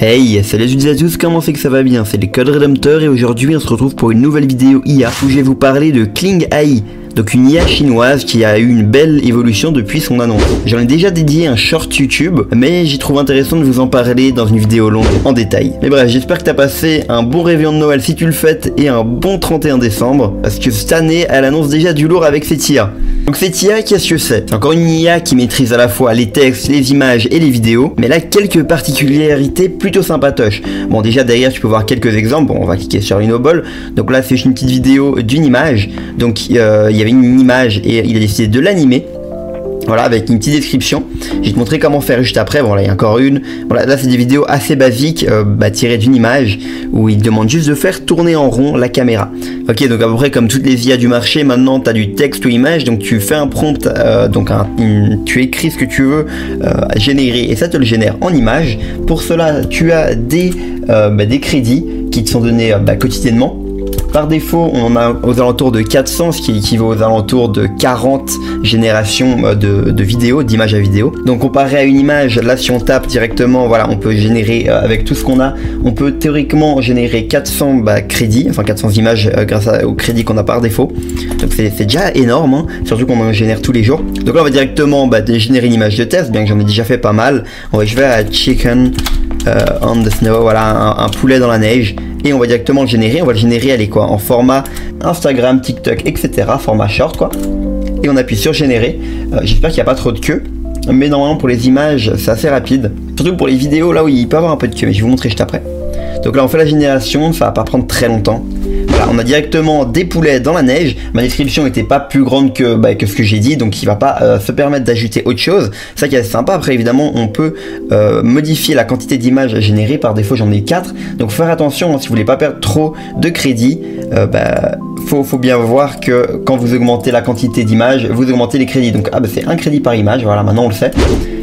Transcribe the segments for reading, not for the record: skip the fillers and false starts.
Hey, salut à tous, comment c'est que ça va bien? C'est les Code Redemptor et aujourd'hui on se retrouve pour une nouvelle vidéo IA où je vais vous parler de Kling AI, donc une IA chinoise qui a eu une belle évolution depuis son annonce. J'en ai déjà dédié un short YouTube, mais j'y trouve intéressant de vous en parler dans une vidéo longue en détail. Mais bref, j'espère que t'as passé un bon réveillon de Noël si tu le fêtes et un bon 31 décembre, parce que cette année elle annonce déjà du lourd avec cette IA. Donc cette IA, qu'est-ce que c'est? C'est encore une IA qui maîtrise à la fois les textes, les images et les vidéos, mais elle a quelques particularités plutôt sympatoches. Bon, déjà derrière tu peux voir quelques exemples. Bon, on va cliquer sur Inobol. Donc là c'est une petite vidéo d'une image. Donc il y avait une image et il a décidé de l'animer. Voilà, avec une petite description. Je vais te montrer comment faire juste après. Bon, là il y a encore une. Voilà, là c'est des vidéos assez basiques tirées d'une image où il demande juste de faire tourner en rond la caméra. Ok, donc à peu près comme toutes les IA du marché, maintenant tu as du texte ou image, donc tu fais un prompt, tu écris ce que tu veux générer et ça te le génère en image. Pour cela, tu as des crédits qui te sont donnés quotidiennement. Par défaut, on a aux alentours de 400, ce qui équivaut aux alentours de 40 générations de vidéos, d'images à vidéo. Donc comparé à une image, là si on tape directement, voilà, on peut générer avec tout ce qu'on a, on peut théoriquement générer 400 crédits, enfin 400 images grâce au crédit qu'on a par défaut. Donc c'est déjà énorme, hein, surtout qu'on en génère tous les jours. Donc là on va directement générer une image de test, bien que j'en ai déjà fait pas mal. Je vais à Chicken on the Snow, voilà, un poulet dans la neige. Et on va directement le générer, on va le générer, allez quoi, en format Instagram, TikTok, etc. Format short quoi. Et on appuie sur générer. J'espère qu'il n'y a pas trop de queue. Mais normalement pour les images, c'est assez rapide. Surtout pour les vidéos, là où il peut y avoir un peu de queue, mais je vais vous montrer juste après. Donc là on fait la génération, ça va pas prendre très longtemps. Voilà, on a directement des poulets dans la neige. Ma description n'était pas plus grande que ce que j'ai dit, donc il va pas se permettre d'ajouter autre chose. C'est ça qui est assez sympa. Après évidemment on peut modifier la quantité d'images générées. Par défaut j'en ai 4, donc faut faire attention hein, si vous voulez pas perdre trop de crédits. Faut bien voir que quand vous augmentez la quantité d'images, vous augmentez les crédits. Donc c'est un crédit par image, voilà, maintenant on le sait.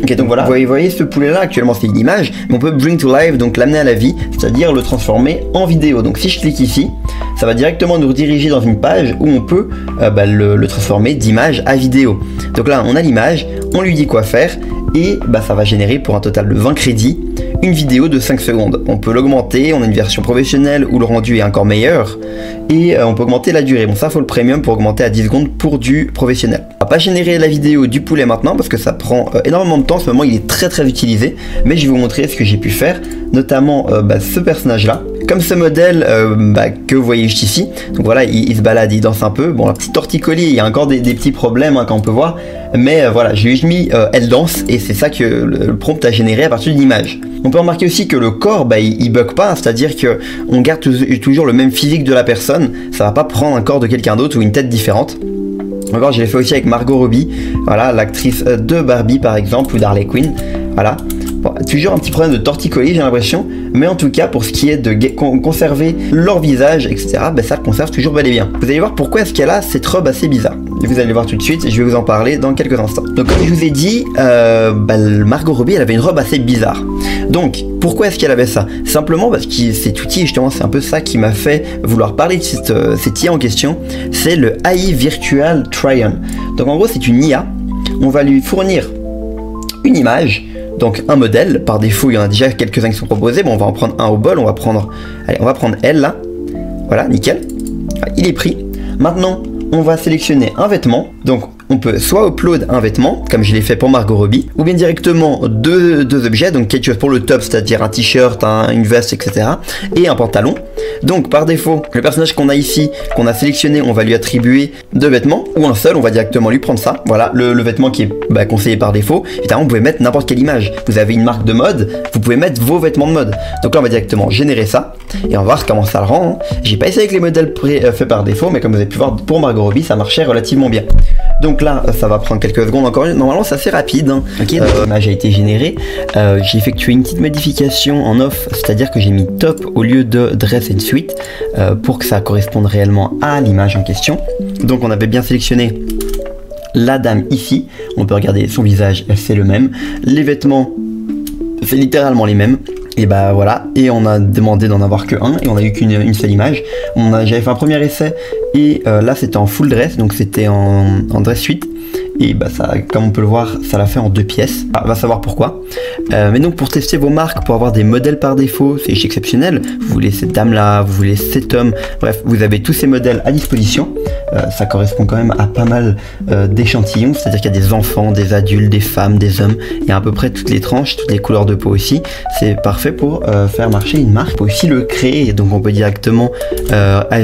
Ok, donc voilà, vous voyez ce poulet là, actuellement c'est une image, mais on peut bring to life, donc l'amener à la vie, c'est-à-dire le transformer en vidéo. Donc si je clique ici, ça va directement nous rediriger dans une page où on peut le transformer d'image à vidéo. Donc là on a l'image, on lui dit quoi faire, et ça va générer pour un total de 20 crédits une vidéo de 5 secondes. On peut l'augmenter, on a une version professionnelle où le rendu est encore meilleur, et on peut augmenter la durée. Bon, ça faut le premium pour augmenter à 10 secondes pour du professionnel. On va pas générer la vidéo du poulet maintenant parce que ça prend énormément de temps. En ce moment il est très utilisé, mais je vais vous montrer ce que j'ai pu faire, notamment ce personnage là. Comme ce modèle que vous voyez juste ici, donc voilà, il se balade, il danse un peu. Bon, la petite torticolis, il y a encore des petits problèmes hein, quand on peut voir, mais voilà, j'ai juste mis elle danse et c'est ça que le prompt a généré à partir d'une image. On peut remarquer aussi que le corps, il bug pas, hein, c'est-à-dire que on garde toujours le même physique de la personne, ça va pas prendre un corps de quelqu'un d'autre ou une tête différente. Encore, je l'ai fait aussi avec Margot Robbie, voilà, l'actrice de Barbie par exemple, ou d'Harley Quinn, voilà. Bon, toujours un petit problème de torticolis j'ai l'impression, mais en tout cas pour ce qui est de conserver leur visage etc, ça le conserve toujours bel et bien. Vous allez voir pourquoi est-ce qu'elle a cette robe assez bizarre. Vous allez voir tout de suite, je vais vous en parler dans quelques instants. Donc comme je vous ai dit, Margot Robbie elle avait une robe assez bizarre. Donc pourquoi est-ce qu'elle avait ça? Simplement parce que cet outil justement c'est un peu ça qui m'a fait vouloir parler de cette IA en question. C'est le AI Virtual Try-On. Donc en gros c'est une IA, on va lui fournir une image, donc un modèle. Par défaut il y en a déjà quelques-uns qui sont proposés. Bon, on va en prendre un au bol, on va prendre elle là, voilà, nickel, il est pris. Maintenant on va sélectionner un vêtement, donc on peut soit upload un vêtement, comme je l'ai fait pour Margot Robbie, ou bien directement deux objets, donc quelque chose pour le top, c'est-à-dire un t-shirt, une veste, etc., et un pantalon. Donc par défaut, le personnage qu'on a ici, qu'on a sélectionné, on va lui attribuer 2 vêtements, ou un seul, on va directement lui prendre ça. Voilà, le vêtement qui est conseillé par défaut. Évidemment, vous pouvez mettre n'importe quelle image. Vous avez une marque de mode, vous pouvez mettre vos vêtements de mode. Donc là, on va directement générer ça, et on va voir comment ça le rend. Hein. J'ai pas essayé avec les modèles faits par défaut, mais comme vous avez pu voir pour Margot Robbie, ça marchait relativement bien. Donc là, ça va prendre quelques secondes encore. Normalement, c'est assez rapide. Hein. Ok, l'image a été générée. J'ai effectué une petite modification en off, c'est-à-dire que j'ai mis top au lieu de dress and suite pour que ça corresponde réellement à l'image en question. Donc on avait bien sélectionné la dame ici. On peut regarder son visage, c'est le même. Les vêtements, c'est littéralement les mêmes. Et voilà, et on a demandé d'en avoir que un, et on a eu qu'une seule image. J'avais fait un premier essai, et là c'était en full dress, donc c'était en dress suite. et bah ça, comme on peut le voir, ça l'a fait en 2 pièces. Ah, va savoir pourquoi. Mais donc pour tester vos marques, pour avoir des modèles par défaut, c'est exceptionnel. Vous voulez cette dame là, vous voulez cet homme, bref, vous avez tous ces modèles à disposition. Ça correspond quand même à pas mal d'échantillons, c'est-à-dire qu'il y a des enfants, des adultes, des femmes, des hommes, il y a à peu près toutes les tranches, toutes les couleurs de peau aussi. C'est parfait pour faire marcher une marque. On peut aussi le créer, donc on peut directement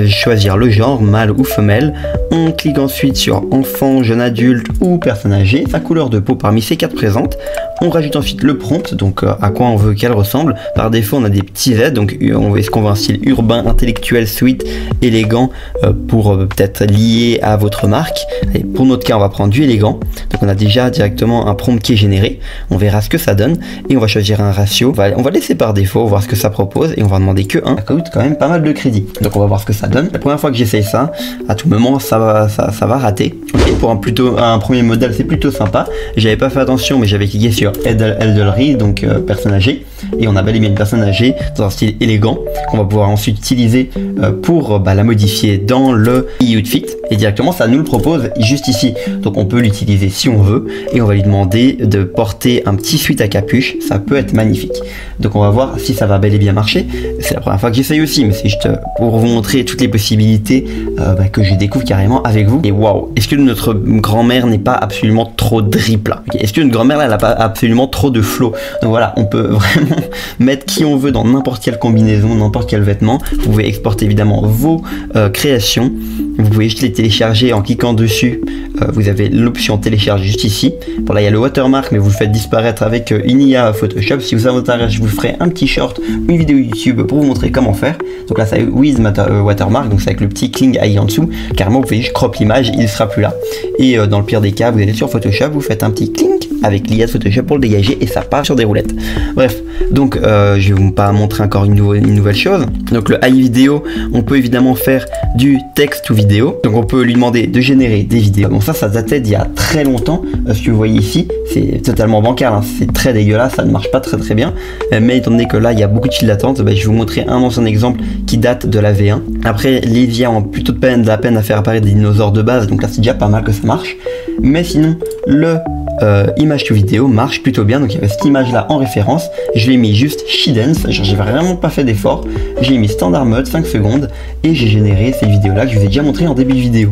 choisir le genre, mâle ou femelle. On clique ensuite sur enfant, jeune adulte ou personne âgée, sa couleur de peau parmi ces 4 présentes. On rajoute ensuite le prompt, donc à quoi on veut qu'elle ressemble. Par défaut, on a des petits Z, donc est-ce qu'on veut un style urbain, intellectuel, sweet, élégant, pour peut-être lié à votre marque. Et pour notre cas, on va prendre du élégant. Donc on a déjà directement un prompt qui est généré. On verra ce que ça donne et on va choisir un ratio. On va laisser par défaut, voir ce que ça propose et on va demander que 1. Ça coûte quand même pas mal de crédit. Donc on va voir ce que ça donne. La première fois que j'essaye ça, à tout moment, ça va rater. Okay, pour un premier modèle, c'est plutôt sympa. J'avais pas fait attention, mais j'avais cliqué sur elderly, donc personne âgée, et on a bel et bien une personne âgée dans un style élégant qu'on va pouvoir ensuite utiliser pour la modifier dans le e-outfit, et directement ça nous le propose juste ici. Donc on peut l'utiliser si on veut et on va lui demander de porter un petit sweat à capuche. Ça peut être magnifique. Donc on va voir si ça va bel et bien marcher. C'est la première fois que j'essaye aussi, mais c'est juste pour vous montrer toutes les possibilités que je découvre carrément avec vous. Et waouh, est-ce que notre grand-mère n'est pas absolument trop drip là? Est-ce que notre grand-mère elle n'a pas absolument trop de flow? Donc voilà, on peut vraiment mettre qui on veut dans n'importe quelle combinaison, n'importe quel vêtement. Vous pouvez exporter évidemment vos créations. Vous pouvez juste les télécharger en cliquant dessus. Vous avez l'option télécharger juste ici. Bon là il y a le watermark, mais vous le faites disparaître avec une IA Photoshop. Si ça vous intéresse, je vous ferai un petit short, une vidéo YouTube pour vous montrer comment faire. Donc là c'est with watermark, donc c'est avec le petit Kling AI en dessous. Carrément vous pouvez juste crop l'image, il ne sera plus là. Et dans le pire des cas, vous allez sur Photoshop, vous faites un petit Kling avec l'IA de Photoshop pour le dégager et ça part sur des roulettes. Bref, donc je vais vous pas montrer encore une nouvelle chose. Donc le AI vidéo, on peut évidemment faire du texte ou vidéo. Donc on peut lui demander de générer des vidéos. Bon ça datait d'il y a très longtemps. Ce que vous voyez ici, c'est totalement bancal, hein. C'est très dégueulasse, ça ne marche pas très bien. Mais étant donné que là il y a beaucoup de files d'attente, je vais vous montrer un ancien exemple qui date de la V1. Après les IA ont plutôt de la peine à faire apparaître des dinosaures de base, donc là c'est déjà pas mal que ça marche. Mais sinon le image to vidéo marche plutôt bien. Donc il y avait cette image là en référence, je l'ai mis juste Shidance, j'ai vraiment pas fait d'effort, j'ai mis standard mode 5 secondes et j'ai généré cette vidéo là que je vous ai déjà montré en début de vidéo.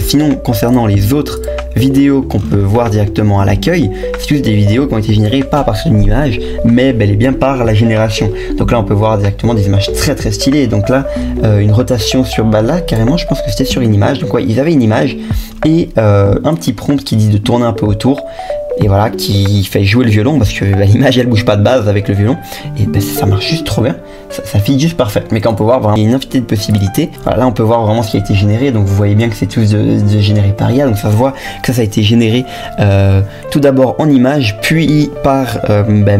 Sinon concernant les autres vidéos qu'on peut voir directement à l'accueil, c'est tous des vidéos qui ont été générées pas à partir d'une image mais bel et bien par la génération. Donc là on peut voir directement des images très stylées. Donc là une rotation sur là carrément je pense que c'était sur une image. Donc ouais, ils avaient une image et un petit prompt qui dit de tourner un peu autour et voilà, qui fait jouer le violon parce que l'image elle bouge pas de base avec le violon et ça marche juste trop bien, ça fit juste parfait. Mais quand on peut voir vraiment, il y a une infinité de possibilités. Voilà, là on peut voir vraiment ce qui a été généré, donc vous voyez bien que c'est tous de généré par IA, donc ça se voit que ça a été généré tout d'abord en image puis par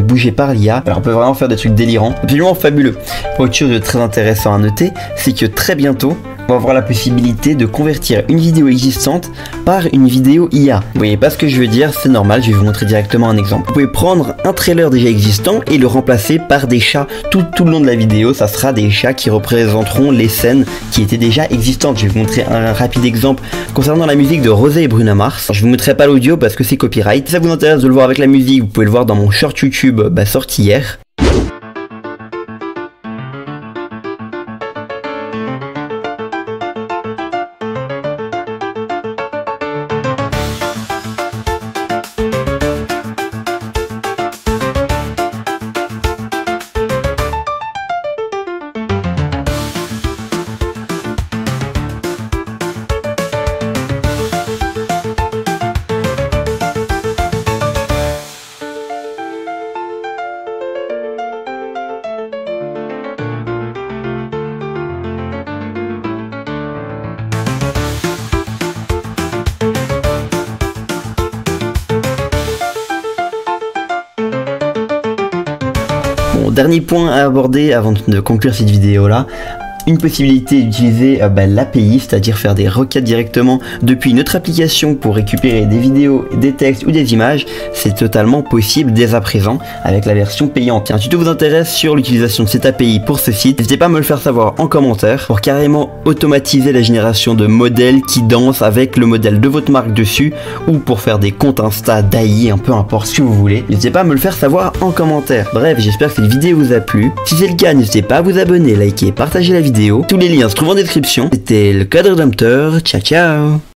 bougé par l'IA. Alors on peut vraiment faire des trucs délirants, absolument fabuleux. Autre chose de très intéressant à noter, c'est que très bientôt on va avoir la possibilité de convertir une vidéo existante par une vidéo IA. Vous voyez pas ce que je veux dire, c'est normal, je vais vous montrer directement un exemple. Vous pouvez prendre un trailer déjà existant et le remplacer par des chats. Tout le long de la vidéo, ça sera des chats qui représenteront les scènes qui étaient déjà existantes. Je vais vous montrer un rapide exemple concernant la musique de Rosé et Bruno Mars. Je vous montrerai pas l'audio parce que c'est copyright. Si ça vous intéresse de le voir avec la musique, vous pouvez le voir dans mon short YouTube sorti hier. Dernier point à aborder avant de conclure cette vidéo là, une possibilité d'utiliser l'API, c'est-à-dire faire des requêtes directement depuis notre application pour récupérer des vidéos, des textes ou des images. C'est totalement possible dès à présent avec la version payante. Si un tuto vous intéresse sur l'utilisation de cette API pour ce site, n'hésitez pas à me le faire savoir en commentaire pour carrément automatiser la génération de modèles qui dansent avec le modèle de votre marque dessus, ou pour faire des comptes Insta d'AI, peu importe ce que vous voulez. N'hésitez pas à me le faire savoir en commentaire. Bref, j'espère que cette vidéo vous a plu. Si c'est le cas, n'hésitez pas à vous abonner, liker, partager la vidéo. Tous les liens se trouvent en description. C'était le Code Rédempteur. Ciao ciao.